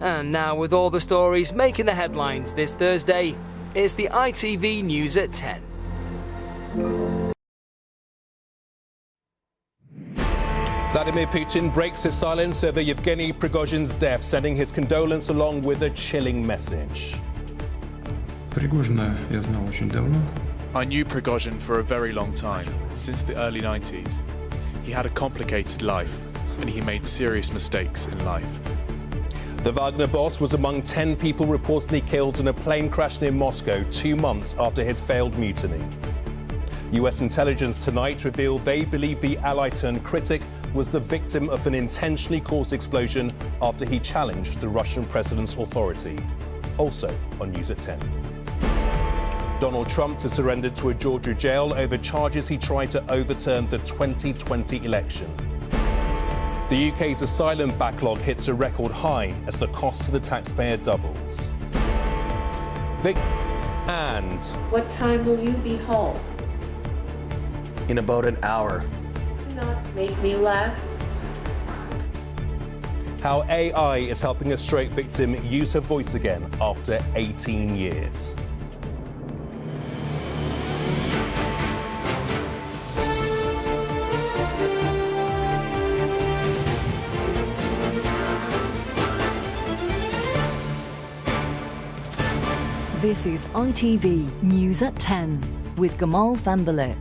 And now, with all the stories making the headlines this Thursday, it's the ITV News at 10. Vladimir Putin breaks his silence over Yevgeny Prigozhin's death, sending his condolence along with a chilling message. I knew Prigozhin for a very long time, since the early 90s. He had a complicated life, and he made serious mistakes in life. The Wagner boss was among 10 people reportedly killed in a plane crash near Moscow 2 months after his failed mutiny. US intelligence tonight revealed they believe the ally-turned-critic was the victim of an intentionally caused explosion after he challenged the Russian president's authority. Also on News at 10. Donald Trump to surrender to a Georgia jail over charges he tried to overturn the 2020 election. The UK's asylum backlog hits a record high as the cost to the taxpayer doubles. And what time will you be home? In about an hour. Do not make me laugh. How AI is helping a stroke victim use her voice again after 18 years. This is ITV News at 10 with Gamal Fahnbulleh.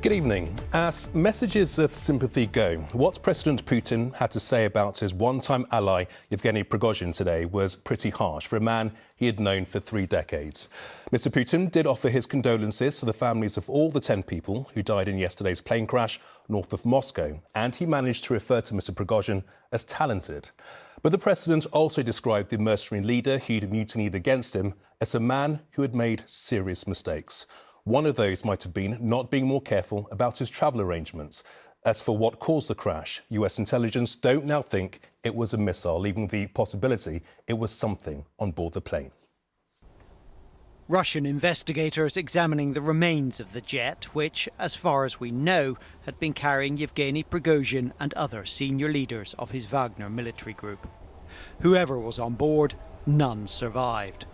Good evening. As messages of sympathy go, what President Putin had to say about his one-time ally Yevgeny Prigozhin today was pretty harsh for a man he had known for 3 decades. Mr. Putin did offer his condolences to the families of all the 10 people who died in yesterday's plane crash north of Moscow, and he managed to refer to Mr. Prigozhin as talented. But the president also described the mercenary leader who'd mutinied against him as a man who had made serious mistakes. One of those might have been not being more careful about his travel arrangements. As for what caused the crash, US intelligence don't now think it was a missile, leaving the possibility it was something on board the plane. Russian investigators examining the remains of the jet, which, as far as we know, had been carrying Yevgeny Prigozhin and other senior leaders of his Wagner military group. Whoever was on board, none survived.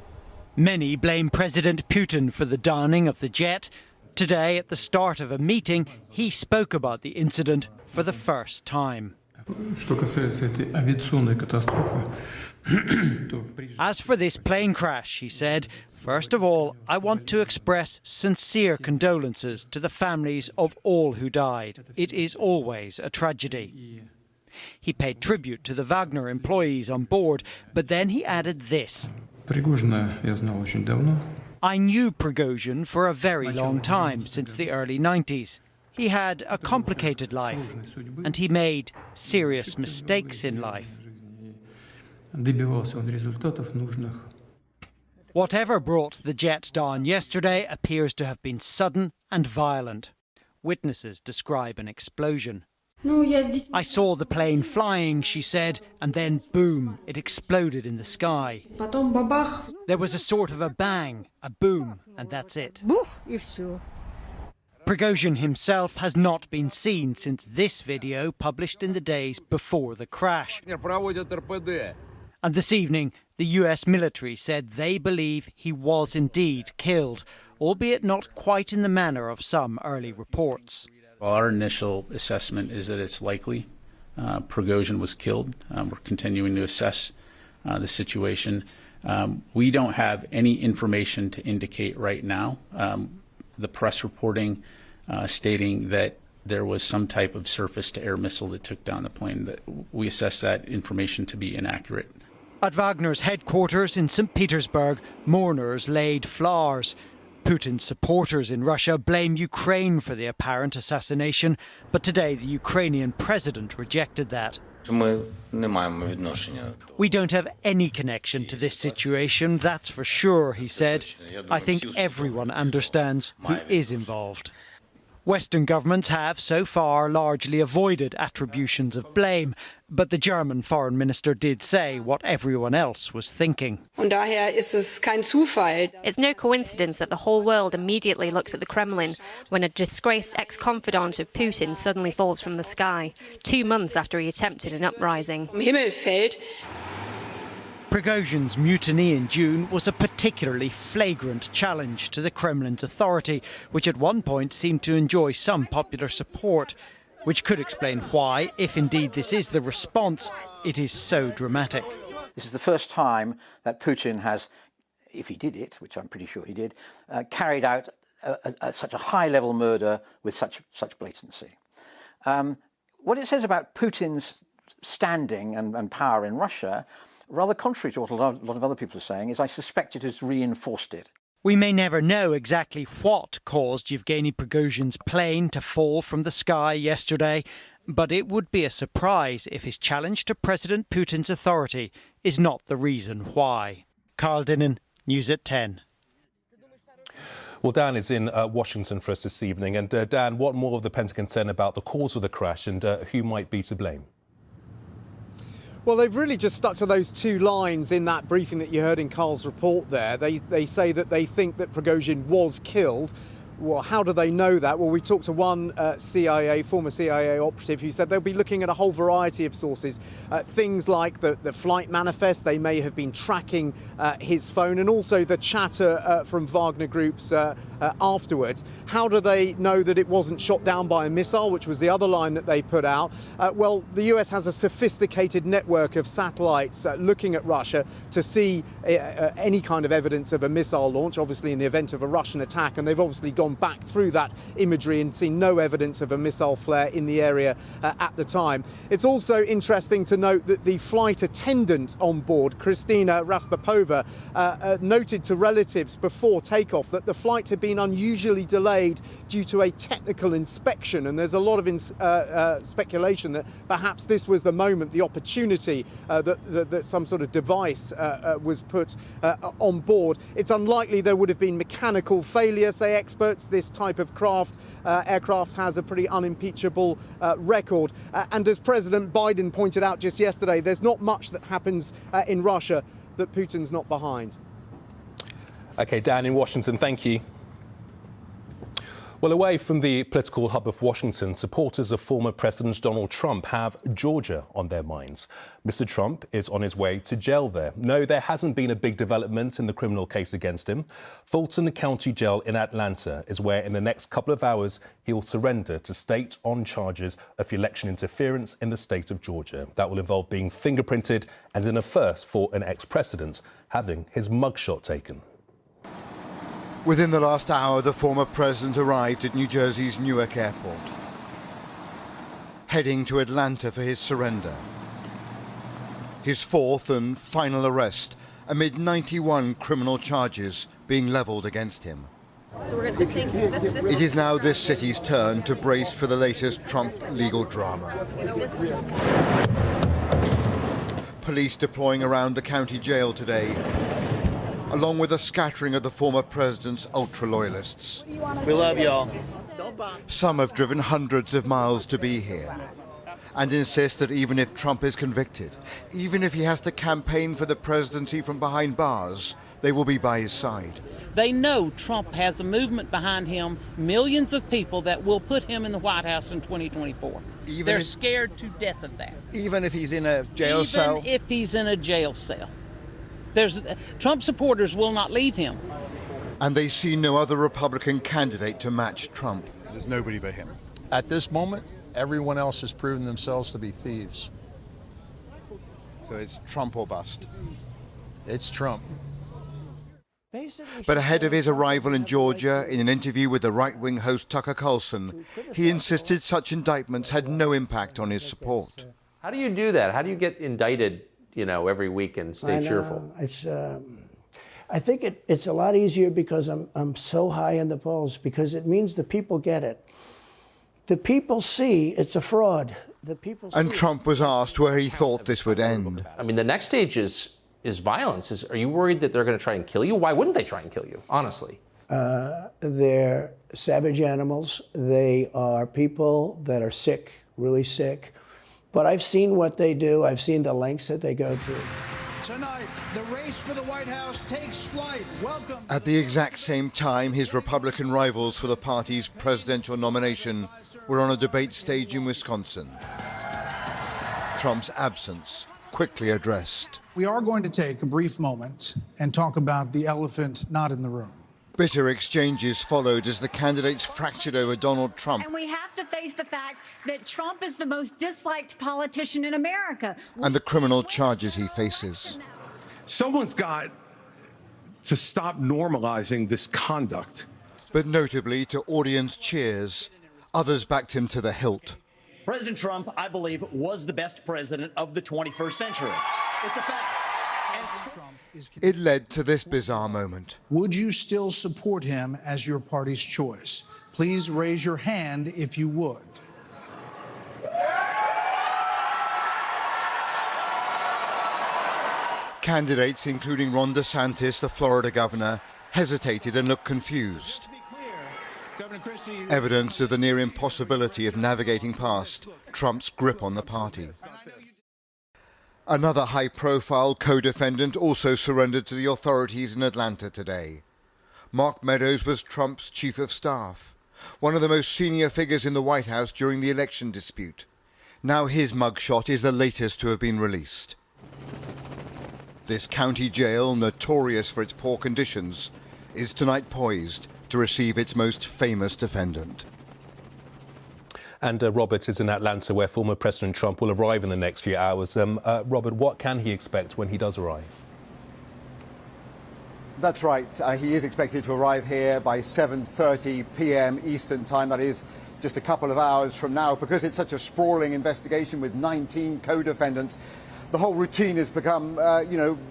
Many blame President Putin for the downing of the jet. Today, at the start of a meeting, he spoke about the incident for the first time. As for this plane crash, he said, first of all, I want to express sincere condolences to the families of all who died. It is always a tragedy. He paid tribute to the Wagner employees on board, but then he added this. I knew Prigozhin for a very long time, since the early 90s. He had a complicated life, and he made serious mistakes in life. Whatever brought the jet down yesterday appears to have been sudden and violent. Witnesses describe an explosion. I saw the plane flying, she said, and then boom, it exploded in the sky. There was a sort of a bang, a boom, and that's it. Prigozhin himself has not been seen since this video published in the days before the crash. And this evening, the US military said they believe he was indeed killed, albeit not quite in the manner of some early reports. Our initial assessment is that it's likely Prigozhin was killed. We're continuing to assess the situation. We don't have any information to indicate right now. The press reporting stating that there was some type of surface-to-air missile that took down the plane. That we assess that information to be inaccurate. At Wagner's headquarters in St. Petersburg, mourners laid flowers. Putin's supporters in Russia blame Ukraine for the apparent assassination, but today the Ukrainian president rejected that. We don't have any connection to this situation, that's for sure, he said. I think everyone understands who is involved. Western governments have, so far, largely avoided attributions of blame, But the German foreign minister did say what everyone else was thinking. It's no coincidence that the whole world immediately looks at the Kremlin when a disgraced ex-confidant of Putin suddenly falls from the sky, 2 months after he attempted an uprising. Prigozhin's mutiny in June was a particularly flagrant challenge to the Kremlin's authority, which at one point seemed to enjoy some popular support, which could explain why, if indeed this is the response, it is so dramatic. This is the first time that Putin has, if he did it, which I'm pretty sure he did, carried out such a high-level murder with such blatancy. What it says about Putin's standing and power in Russia, rather contrary to what a lot of other people are saying, is I suspect it has reinforced it. We may never know exactly what caused Yevgeny Prigozhin's plane to fall from the sky yesterday, but it would be a surprise if his challenge to President Putin's authority is not the reason why. Carl Dinnan, News at 10. Well, Dan is in Washington for us this evening. And Dan, what more of the Pentagon saying about the cause of the crash and who might be to blame? Well, they've really just stuck to those two lines in that briefing that you heard in Carl's report there. They say that they think that Prigozhin was killed. Well, how do they know that? Well, we talked to one former CIA operative who said they'll be looking at a whole variety of sources. Things like the flight manifest, they may have been tracking his phone, and also the chatter from Wagner groups afterwards. How do they know that it wasn't shot down by a missile, which was the other line that they put out? Well, the US has a sophisticated network of satellites looking at Russia to see any kind of evidence of a missile launch, obviously in the event of a Russian attack, and they've obviously gone back through that imagery and seen no evidence of a missile flare in the area at the time. It's also interesting to note that the flight attendant on board, Kristina Raspopova, noted to relatives before takeoff that the flight had been unusually delayed due to a technical inspection, and there's a lot of speculation that perhaps this was the moment, the opportunity that some sort of device was put on board. It's unlikely there would have been mechanical failure, say experts. This type of aircraft has a pretty unimpeachable record. And as President Biden pointed out just yesterday, there's not much that happens in Russia that Putin's not behind. OK, Dan in Washington, thank you. Well, away from the political hub of Washington, supporters of former President Donald Trump have Georgia on their minds. Mr. Trump is on his way to jail there. No, there hasn't been a big development in the criminal case against him. Fulton County Jail in Atlanta is where in the next couple of hours he'll surrender to state on charges of election interference in the state of Georgia. That will involve being fingerprinted and in a first for an ex-president having his mugshot taken. Within the last hour, the former president arrived at New Jersey's Newark Airport, heading to Atlanta for his surrender. His fourth and final arrest amid 91 criminal charges being leveled against him. So we're gonna, It is now this city's turn to brace for the latest Trump legal drama. Police deploying around the county jail today, along with a scattering of the former president's ultra-loyalists. We love y'all. Some have driven hundreds of miles to be here and insist that even if Trump is convicted, even if he has to campaign for the presidency from behind bars, they will be by his side. They know Trump has a movement behind him, millions of people that will put him in the White House in 2024. They're scared to death of that. Even if he's in a jail cell? Even if he's in a jail cell. Trump supporters will not leave him. And they see no other Republican candidate to match Trump. There's nobody but him. At this moment, everyone else has proven themselves to be thieves. So it's Trump or bust. It's Trump. But ahead of his arrival in Georgia, in an interview with the right-wing host Tucker Carlson, he insisted such indictments had no impact on his support. How do you do that? How do you get indicted, every week and stay cheerful? I think it's a lot easier because I'm so high in the polls, because it means the people get it. The people see it's a fraud. The people see. And Trump was asked where he thought this would end. I mean, the next stage is violence. Are you worried that they're going to try and kill you? Why wouldn't they try and kill you, honestly? They're savage animals. They are people that are sick, really sick. But I've seen what they do. I've seen the lengths that they go to. Tonight, the race for the White House takes flight. Welcome. At the exact same time, his Republican rivals for the party's presidential nomination were on a debate stage in Wisconsin. Trump's absence quickly addressed. We are going to take a brief moment and talk about the elephant not in the room. Bitter exchanges followed as the candidates fractured over Donald Trump. And we have to face the fact that Trump is the most disliked politician in America. And the criminal charges he faces. Someone's got to stop normalizing this conduct. But notably, to audience cheers, others backed him to the hilt. President Trump, I believe, was the best president of the 21st century. It's a fact. It led to this bizarre moment. Would you still support him as your party's choice? Please raise your hand if you would. Candidates, including Ron DeSantis, the Florida governor, hesitated and looked confused. Evidence of the near impossibility of navigating past Trump's grip on the party. Another high-profile co-defendant also surrendered to the authorities in Atlanta today. Mark Meadows was Trump's chief of staff, one of the most senior figures in the White House during the election dispute. Now his mugshot is the latest to have been released. This county jail, notorious for its poor conditions, is tonight poised to receive its most famous defendant. And Robert is in Atlanta, where former President Trump will arrive in the next few hours. Robert, what can he expect when he does arrive? That's right. He is expected to arrive here by 7:30 p.m. Eastern Time. That is just a couple of hours from now. Because it's such a sprawling investigation with 19 co-defendants, the whole routine has become,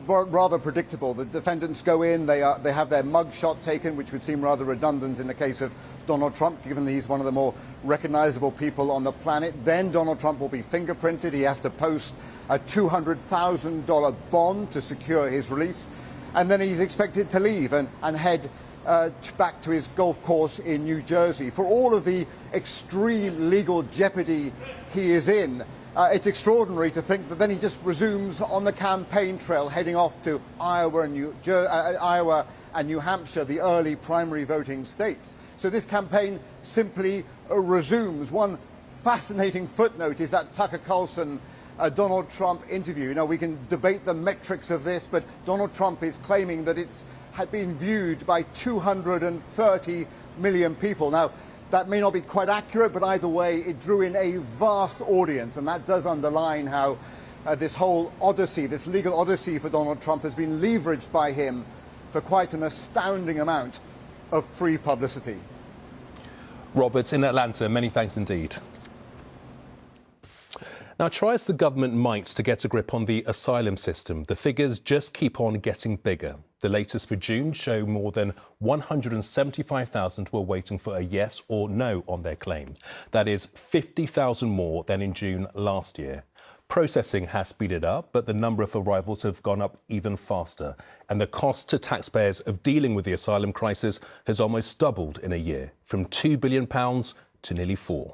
rather predictable. The defendants go in, they have their mugshot taken, which would seem rather redundant in the case of Donald Trump, given that he's one of the more recognizable people on the planet. Then Donald Trump will be fingerprinted. He has to post a $200,000 bond to secure his release. And then he's expected to leave and head back to his golf course in New Jersey. For all of the extreme legal jeopardy he is in, it's extraordinary to think that then he just resumes on the campaign trail, heading off to Iowa and New Hampshire, the early primary voting states. So this campaign simply resumes. One fascinating footnote is that Tucker Carlson Donald Trump interview. Now, we can debate the metrics of this, but Donald Trump is claiming that it's had been viewed by 230 million people. Now, that may not be quite accurate, but either way, it drew in a vast audience, and that does underline how this whole odyssey, this legal odyssey for Donald Trump has been leveraged by him for quite an astounding amount of free publicity. Robert in Atlanta, many thanks indeed. Now, try as the government might to get a grip on the asylum system, the figures just keep on getting bigger. The latest for June show more than 175,000 were waiting for a yes or no on their claim. That is 50,000 more than in June last year. Processing has speeded up, but the number of arrivals have gone up even faster. And the cost to taxpayers of dealing with the asylum crisis has almost doubled in a year, from £2 billion to nearly £4 billion.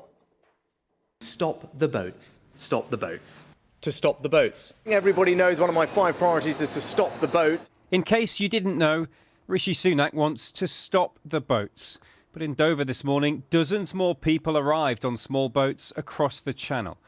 Stop the boats. Stop the boats. To stop the boats. Everybody knows one of my 5 priorities is to stop the boats. In case you didn't know, Rishi Sunak wants to stop the boats. But in Dover this morning, dozens more people arrived on small boats across the channel.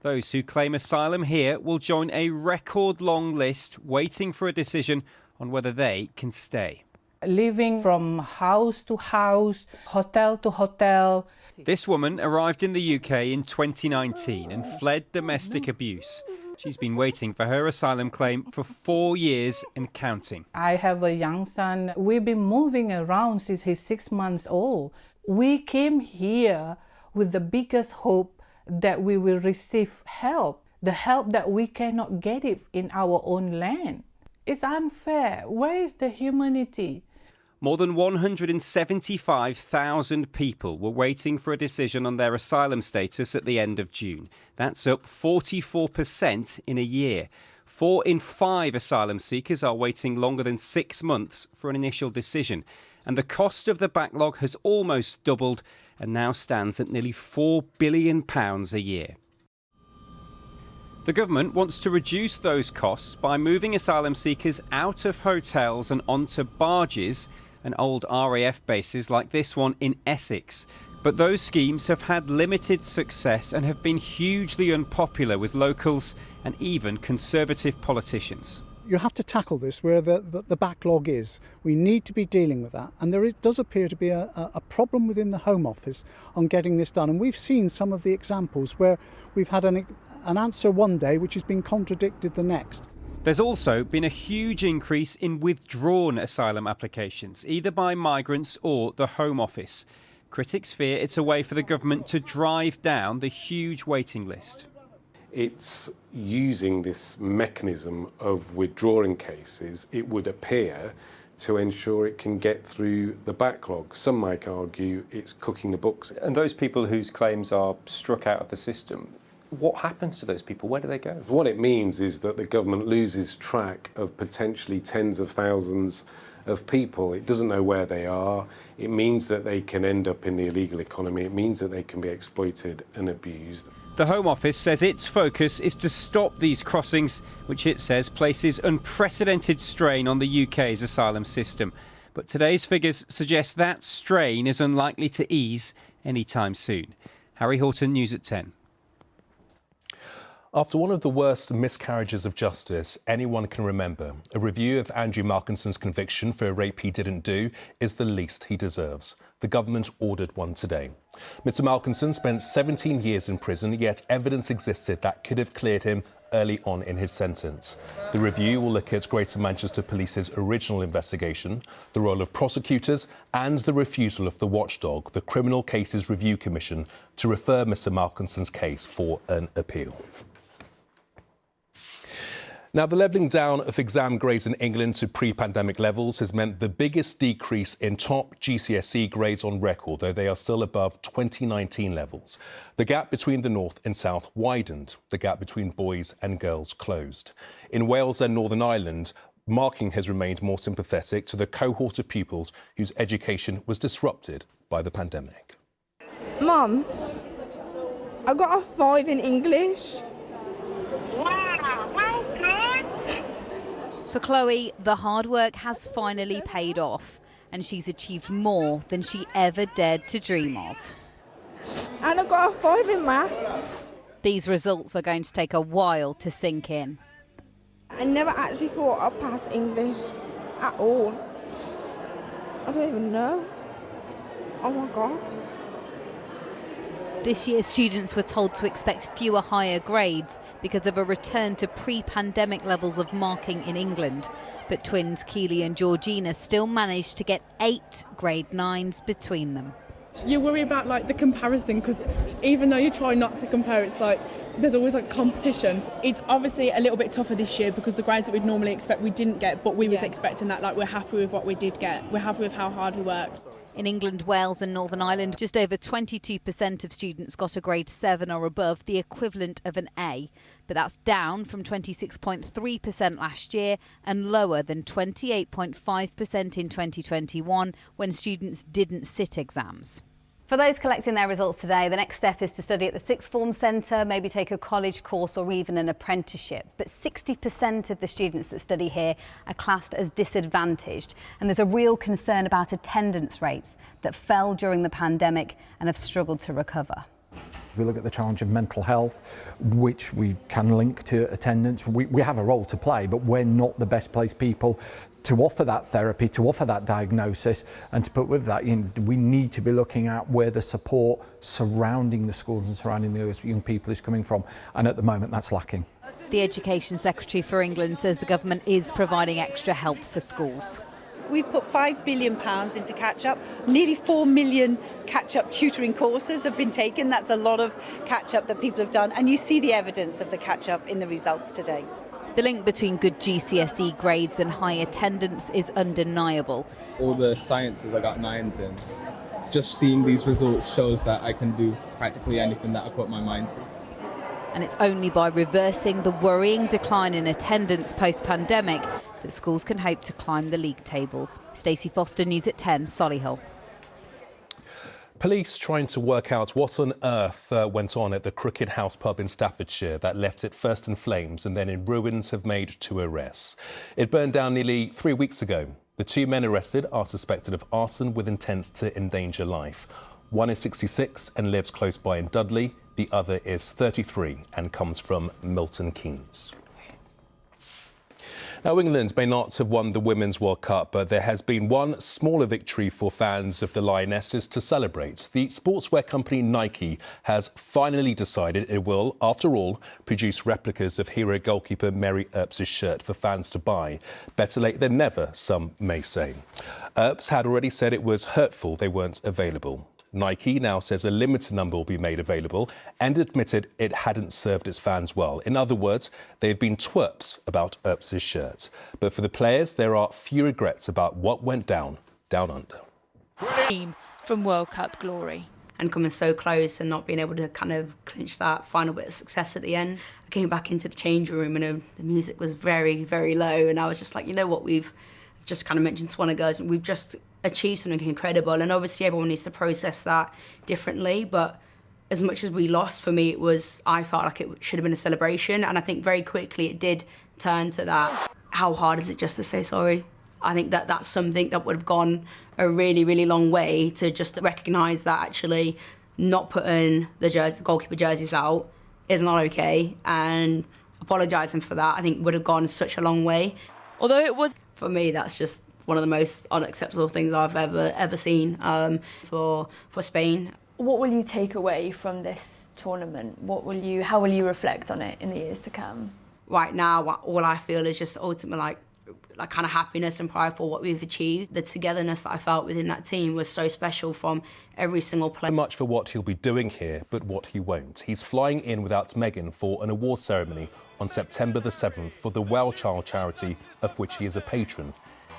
Those who claim asylum here will join a record-long list waiting for a decision on whether they can stay. Living from house to house, hotel to hotel. This woman arrived in the UK in 2019 and fled domestic abuse. She's been waiting for her asylum claim for 4 years and counting. I have a young son. We've been moving around since he's 6 months old. We came here with the biggest hope that we will receive help, the help that we cannot get it in our own land. It's unfair. Where is the humanity? More than 175,000 people were waiting for a decision on their asylum status at the end of June. That's up 44% in a year. 4 in 5 asylum seekers are waiting longer than 6 months for an initial decision. And the cost of the backlog has almost doubled and now stands at nearly £4 billion a year. The government wants to reduce those costs by moving asylum seekers out of hotels and onto barges and old RAF bases like this one in Essex. But those schemes have had limited success and have been hugely unpopular with locals and even Conservative politicians. You have to tackle this where the backlog is. We need to be dealing with that. And does appear to be a problem within the Home Office on getting this done. And we've seen some of the examples where we've had an answer one day which has been contradicted the next. There's also been a huge increase in withdrawn asylum applications, either by migrants or the Home Office. Critics fear it's a way for the government to drive down the huge waiting list. It's using this mechanism of withdrawing cases, it would appear, to ensure it can get through the backlog. Some might argue it's cooking the books. And those people whose claims are struck out of the system, what happens to those people? Where do they go? What it means is that the government loses track of potentially tens of thousands of people. It doesn't know where they are. It means that they can end up in the illegal economy. It means that they can be exploited and abused. The Home Office says its focus is to stop these crossings, which it says places unprecedented strain on the UK's asylum system. But today's figures suggest that strain is unlikely to ease anytime soon. Harry Horton, News at 10. After one of the worst miscarriages of justice anyone can remember, a review of Andrew Markinson's conviction for a rape he didn't do is the least he deserves. The government ordered one today. Mr Markinson spent 17 years in prison, yet evidence existed that could have cleared him early on in his sentence. The review will look at Greater Manchester Police's original investigation, the role of prosecutors and the refusal of the watchdog, the Criminal Cases Review Commission, to refer Mr Markinson's case for an appeal. Now, the levelling down of exam grades in England to pre-pandemic levels has meant the biggest decrease in top GCSE grades on record, though they are still above 2019 levels. The gap between the north and south widened. The gap between boys and girls closed. In Wales and Northern Ireland, marking has remained more sympathetic to the cohort of pupils whose education was disrupted by the pandemic. Mum, I got a 5 in English. For Chloe, the hard work has finally paid off, and she's achieved more than she ever dared to dream of. And I got a 5 in maths. These results are going to take a while to sink in. I never actually thought I'd pass English at all. I don't even know. Oh my gosh. This year, students were told to expect fewer higher grades because of a return to pre-pandemic levels of marking in England. But twins Keely and Georgina still managed to get 8 grade 9s between them. You worry about the comparison, because even though you try not to compare, it's there's always competition. It's obviously a little bit tougher this year because the grades that we'd normally expect we didn't get, but we was expecting that. We're happy with what we did get. We're happy with how hard we worked. In England, Wales and Northern Ireland, just over 22% of students got a grade 7 or above, the equivalent of an A. But that's down from 26.3% last year and lower than 28.5% in 2021 when students didn't sit exams. For those collecting their results today, the next step is to study at the sixth form centre, maybe take a college course or even an apprenticeship. But 60% of the students that study here are classed as disadvantaged, and there's a real concern about attendance rates that fell during the pandemic and have struggled to recover. We look at the challenge of mental health, which we can link to attendance. We have a role to play, but we're not the best placed people to offer that therapy, to offer that diagnosis, and to put with that, we need to be looking at where the support surrounding the schools and surrounding those young people is coming from, and at the moment that's lacking. The Education Secretary for England says the government is providing extra help for schools. We've put £5 billion into catch-up. Nearly 4 million catch-up tutoring courses have been taken. That's a lot of catch-up that people have done, and you see the evidence of the catch-up in the results today. The link between good GCSE grades and high attendance is undeniable. All the sciences I got 9s in. Just seeing these results shows that I can do practically anything that I put my mind to. And it's only by reversing the worrying decline in attendance post-pandemic that schools can hope to climb the league tables. Stacey Foster, News at 10, Solihull. Police trying to work out what on earth went on at the Crooked House pub in Staffordshire that left it first in flames and then in ruins have made 2 arrests. It burned down nearly 3 weeks ago. The 2 men arrested are suspected of arson with intent to endanger life. One is 66 and lives close by in Dudley. The other is 33 and comes from Milton Keynes. Now, England may not have won the Women's World Cup, but there has been one smaller victory for fans of the Lionesses to celebrate. The sportswear company Nike has finally decided it will, after all, produce replicas of hero goalkeeper Mary Earps' shirt for fans to buy. Better late than never, some may say. Earps had already said it was hurtful they weren't available. Nike now says a limited number will be made available and admitted it hadn't served its fans well. In other words, they've been twerps about Earps' shirt. But for the players, there are few regrets about what went down under. Team from World Cup glory. And coming so close and not being able to kind of clinch that final bit of success at the end. I came back into the change room and the music was very, very low. And I was just like, you know what, we've just kind of mentioned to one of the girls, we've just achieved something incredible, and obviously everyone needs to process that differently, but as much as we lost, for me I felt like it should have been a celebration, and I think very quickly it did turn to that. How hard is it just to say sorry? I think that's something that would have gone a really, really long way to just recognise that actually not putting the goalkeeper jerseys out is not okay, and apologising for that I think would have gone such a long way. Although it was, for me, that's just one of the most unacceptable things I've ever seen for Spain. What will you take away from this tournament? How will you reflect on it in the years to come? Right now, all I feel is just ultimately like kind of happiness and pride for what we've achieved. The togetherness that I felt within that team was so special from every single player. Much for what he'll be doing here, but what he won't. He's flying in without Meghan for an award ceremony on September the 7th for the Well Child charity, of which he is a patron.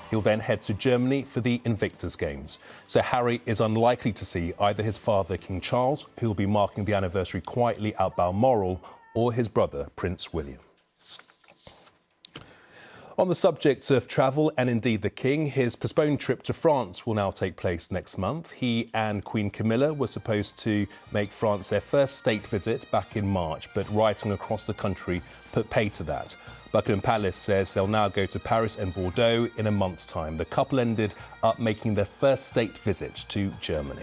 He'll then head to Germany for the Invictus Games. So Harry is unlikely to see either his father, King Charles, who'll be marking the anniversary quietly at Balmoral, or his brother, Prince William. On the subject of travel and indeed the King, his postponed trip to France will now take place next month. He and Queen Camilla were supposed to make France their first state visit back in March, but rioting across the country put pay to that. Buckingham Palace says they'll now go to Paris and Bordeaux in a month's time. The couple ended up making their first state visit to Germany.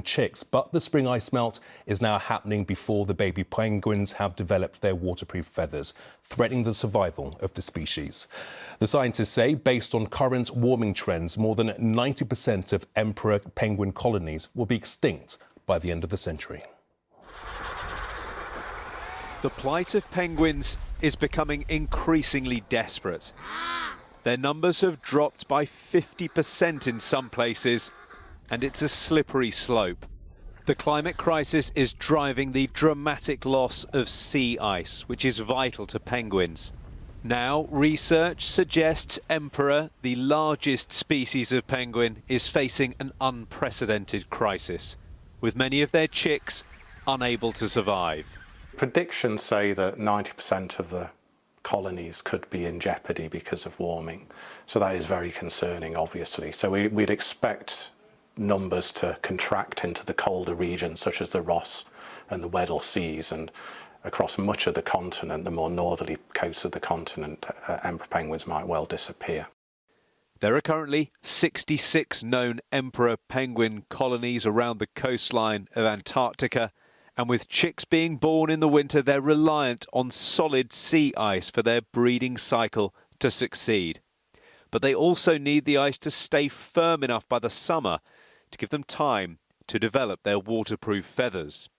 Chicks, but the spring ice melt is now happening before the baby penguins have developed their waterproof feathers, threatening the survival of the species. The scientists say, based on current warming trends, more than 90% of emperor penguin colonies will be extinct by the end of the century. The plight of penguins is becoming increasingly desperate. Their numbers have dropped by 50% in some places, and it's a slippery slope. The climate crisis is driving the dramatic loss of sea ice, which is vital to penguins. Now, research suggests emperor, the largest species of penguin, is facing an unprecedented crisis, with many of their chicks unable to survive. Predictions say that 90% of the colonies could be in jeopardy because of warming. So that is very concerning, obviously. So we'd expect numbers to contract into the colder regions, such as the Ross and the Weddell Seas, and across much of the continent, the more northerly coasts of the continent, emperor penguins might well disappear. There are currently 66 known emperor penguin colonies around the coastline of Antarctica, and with chicks being born in the winter, they're reliant on solid sea ice for their breeding cycle to succeed. But they also need the ice to stay firm enough by the summer to give them time to develop their waterproof feathers.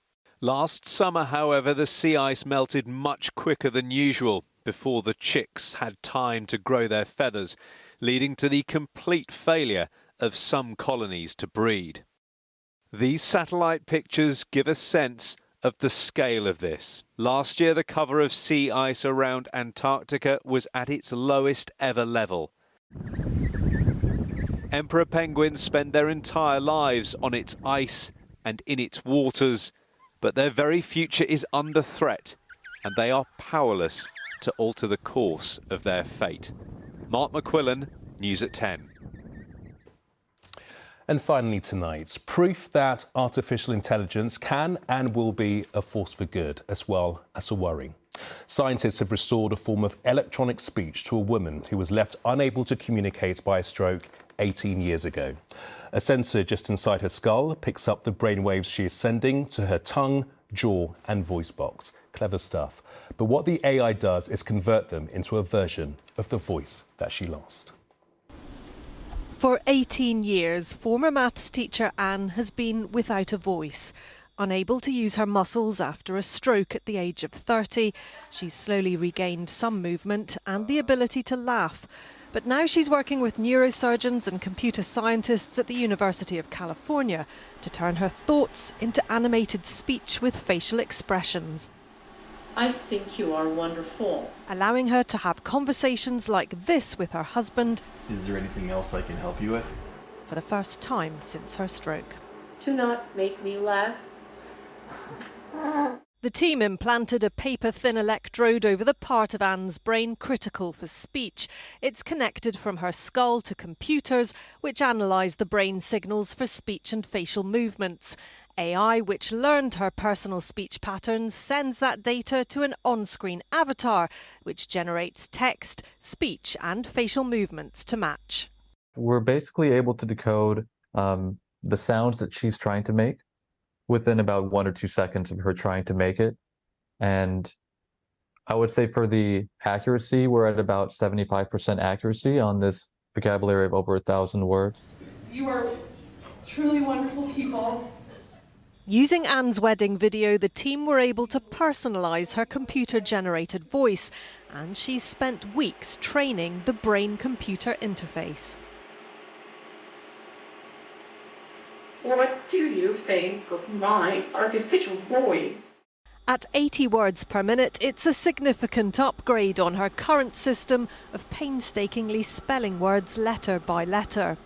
Last summer, however, the sea ice melted much quicker than usual before the chicks had time to grow their feathers, leading to the complete failure of some colonies to breed. These satellite pictures give a sense of the scale of this. Last year, the cover of sea ice around Antarctica was at its lowest ever level. Emperor penguins spend their entire lives on its ice and in its waters, but their very future is under threat, and they are powerless to alter the course of their fate. Mark McQuillan, News at 10. And finally tonight, proof that artificial intelligence can and will be a force for good as well as a worry. Scientists have restored a form of electronic speech to a woman who was left unable to communicate by a stroke 18 years ago. A sensor just inside her skull picks up the brainwaves she is sending to her tongue, jaw and voice box. Clever stuff. But what the AI does is convert them into a version of the voice that she lost. For 18 years, former maths teacher Anne has been without a voice. Unable to use her muscles after a stroke at the age of 30, she's slowly regained some movement and the ability to laugh. But now she's working with neurosurgeons and computer scientists at the University of California to turn her thoughts into animated speech with facial expressions. I think you are wonderful. Allowing her to have conversations like this with her husband. Is there anything else I can help you with? For the first time since her stroke. Do not make me laugh. The team implanted a paper-thin electrode over the part of Anne's brain critical for speech. It's connected from her skull to computers, which analyse the brain signals for speech and facial movements. AI, which learned her personal speech patterns, sends that data to an on-screen avatar, which generates text, speech and facial movements to match. We're basically able to decode the sounds that she's trying to make within about 1 or 2 seconds of her trying to make it. And I would say for the accuracy, we're at about 75% accuracy on this vocabulary of over 1,000 words. You are truly wonderful people. Using Anne's wedding video, the team were able to personalise her computer-generated voice, and she's spent weeks training the brain-computer interface. What do you think of my artificial voice? At 80 words per minute, it's a significant upgrade on her current system of painstakingly spelling words letter by letter.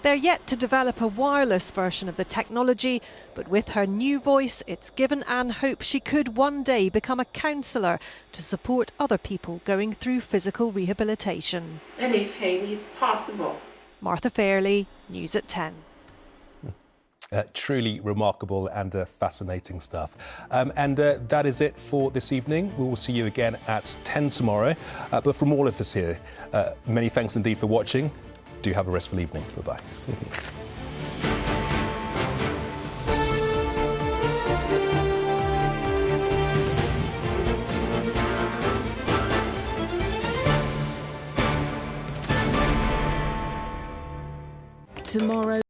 They're yet to develop a wireless version of the technology, but with her new voice, it's given Anne hope she could one day become a counsellor to support other people going through physical rehabilitation. Anything is possible. Martha Fairley, News at 10. Truly remarkable and fascinating stuff. And that is it for this evening. We will see you again at 10 tomorrow. But from all of us here, many thanks indeed for watching. Do have a restful evening. Bye-bye. Tomorrow.